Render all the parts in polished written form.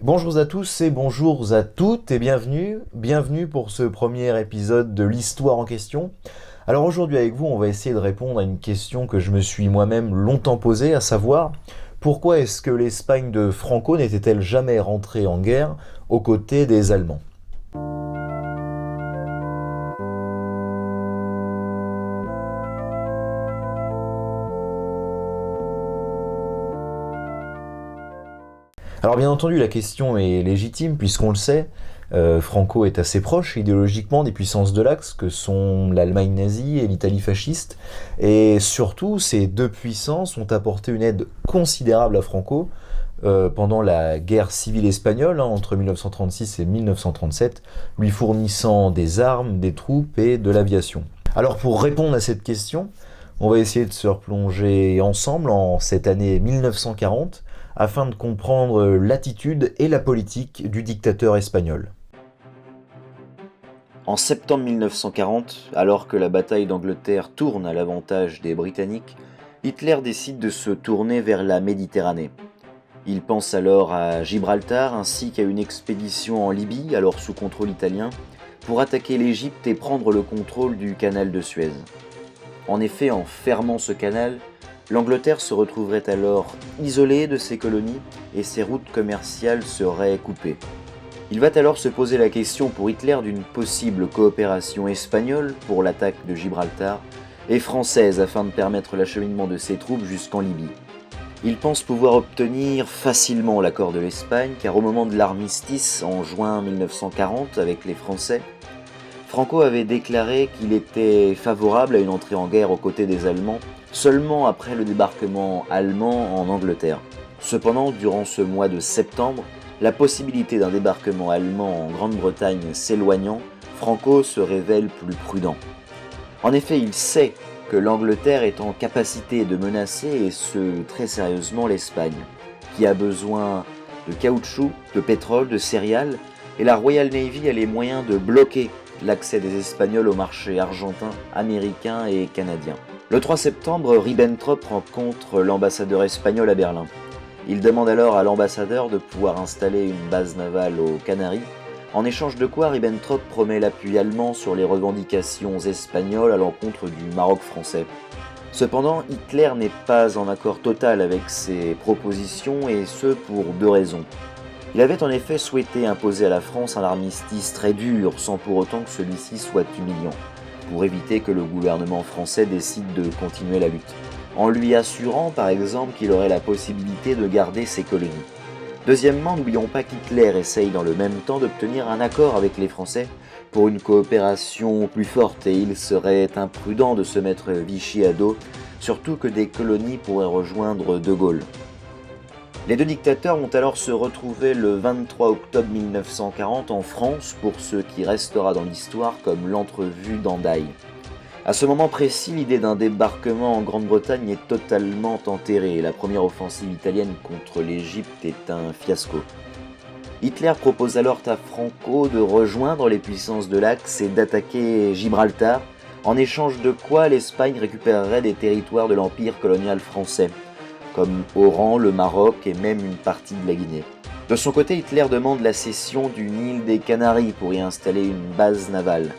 Bonjour à tous et bonjour à toutes et bienvenue pour ce premier épisode de l'histoire en question. Alors aujourd'hui avec vous, on va essayer de répondre à une question que je me suis moi-même longtemps posée, à savoir pourquoi est-ce que l'Espagne de Franco n'était-elle jamais rentrée en guerre aux côtés des Allemands? Alors bien entendu, la question est légitime puisqu'on le sait, Franco est assez proche idéologiquement des puissances de l'Axe que sont l'Allemagne nazie et l'Italie fasciste. Et surtout, ces deux puissances ont apporté une aide considérable à Franco pendant la guerre civile espagnole entre 1936 et 1937, lui fournissant des armes, des troupes et de l'aviation. Alors pour répondre à cette question, on va essayer de se replonger ensemble en cette année 1940 afin de comprendre l'attitude et la politique du dictateur espagnol. En septembre 1940, alors que la bataille d'Angleterre tourne à l'avantage des Britanniques, Hitler décide de se tourner vers la Méditerranée. Il pense alors à Gibraltar ainsi qu'à une expédition en Libye, alors sous contrôle italien, pour attaquer l'Égypte et prendre le contrôle du canal de Suez. En effet, en fermant ce canal, l'Angleterre se retrouverait alors isolée de ses colonies et ses routes commerciales seraient coupées. Il va alors se poser la question pour Hitler d'une possible coopération espagnole pour l'attaque de Gibraltar et française afin de permettre l'acheminement de ses troupes jusqu'en Libye. Il pense pouvoir obtenir facilement l'accord de l'Espagne car au moment de l'armistice en juin 1940 avec les Français, Franco avait déclaré qu'il était favorable à une entrée en guerre aux côtés des Allemands seulement après le débarquement allemand en Angleterre. Cependant, durant ce mois de septembre, la possibilité d'un débarquement allemand en Grande-Bretagne s'éloignant, Franco se révèle plus prudent. En effet, il sait que l'Angleterre est en capacité de menacer, et ce très sérieusement, l'Espagne, qui a besoin de caoutchouc, de pétrole, de céréales, et la Royal Navy a les moyens de bloquer l'accès des Espagnols au marché argentin, américain et canadien. Le 3 septembre, Ribbentrop rencontre l'ambassadeur espagnol à Berlin. Il demande alors à l'ambassadeur de pouvoir installer une base navale aux Canaries, en échange de quoi Ribbentrop promet l'appui allemand sur les revendications espagnoles à l'encontre du Maroc français. Cependant, Hitler n'est pas en accord total avec ces propositions, et ce pour deux raisons. Il avait en effet souhaité imposer à la France un armistice très dur, sans pour autant que celui-ci soit humiliant, pour éviter que le gouvernement français décide de continuer la lutte, en lui assurant par exemple qu'il aurait la possibilité de garder ses colonies. Deuxièmement, n'oublions pas qu'Hitler essaye dans le même temps d'obtenir un accord avec les Français pour une coopération plus forte, et il serait imprudent de se mettre Vichy à dos, surtout que des colonies pourraient rejoindre De Gaulle. Les deux dictateurs vont alors se retrouver le 23 octobre 1940 en France pour ce qui restera dans l'histoire comme l'entrevue d'Hendaye. À ce moment précis, l'idée d'un débarquement en Grande-Bretagne est totalement enterrée et la première offensive italienne contre l'Égypte est un fiasco. Hitler propose alors à Franco de rejoindre les puissances de l'Axe et d'attaquer Gibraltar, en échange de quoi l'Espagne récupérerait des territoires de l'empire colonial français, comme Oran, le Maroc et même une partie de la Guinée. De son côté, Hitler demande la cession d'une île des Canaries pour y installer une base navale.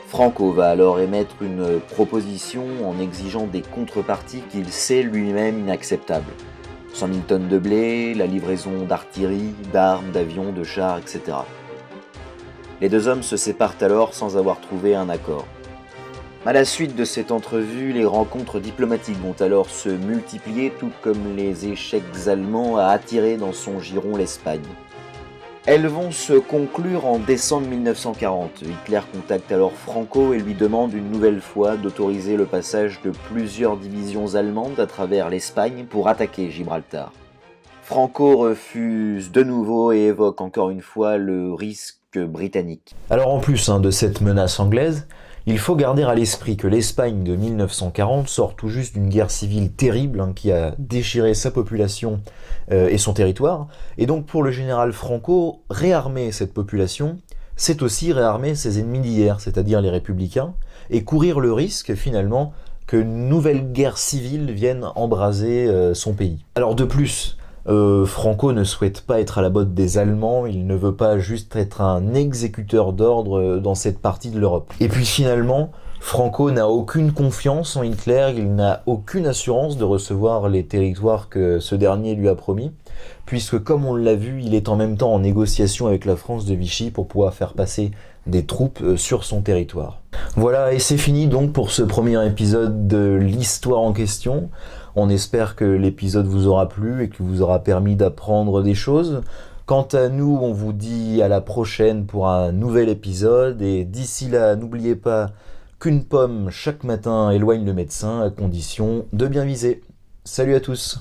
Franco va alors émettre une proposition en exigeant des contreparties qu'il sait lui-même inacceptables. 100 000 tonnes de blé, la livraison d'artillerie, d'armes, d'avions, de chars, etc. Les deux hommes se séparent alors sans avoir trouvé un accord. À la suite de cette entrevue, les rencontres diplomatiques vont alors se multiplier, tout comme les échecs allemands à attirer dans son giron l'Espagne. Elles vont se conclure en décembre 1940. Hitler contacte alors Franco et lui demande une nouvelle fois d'autoriser le passage de plusieurs divisions allemandes à travers l'Espagne pour attaquer Gibraltar. Franco refuse de nouveau et évoque encore une fois le risque britannique. Alors en plus de cette menace anglaise, il faut garder à l'esprit que l'Espagne de 1940 sort tout juste d'une guerre civile terrible qui a déchiré sa population et son territoire. Et donc pour le général Franco, réarmer cette population, c'est aussi réarmer ses ennemis d'hier, c'est-à-dire les républicains, et courir le risque finalement qu'une nouvelle guerre civile vienne embraser son pays. Alors de plus, Franco ne souhaite pas être à la botte des Allemands, il ne veut pas juste être un exécuteur d'ordre dans cette partie de l'Europe. Et puis finalement, Franco n'a aucune confiance en Hitler, il n'a aucune assurance de recevoir les territoires que ce dernier lui a promis, puisque comme on l'a vu, il est en même temps en négociation avec la France de Vichy pour pouvoir faire passer des troupes sur son territoire. Voilà, et c'est fini donc pour ce premier épisode de l'histoire en question. On espère que l'épisode vous aura plu et qu'il vous aura permis d'apprendre des choses. Quant à nous, on vous dit à la prochaine pour un nouvel épisode, et d'ici là, n'oubliez pas qu'une pomme chaque matin éloigne le médecin à condition de bien viser. Salut à tous!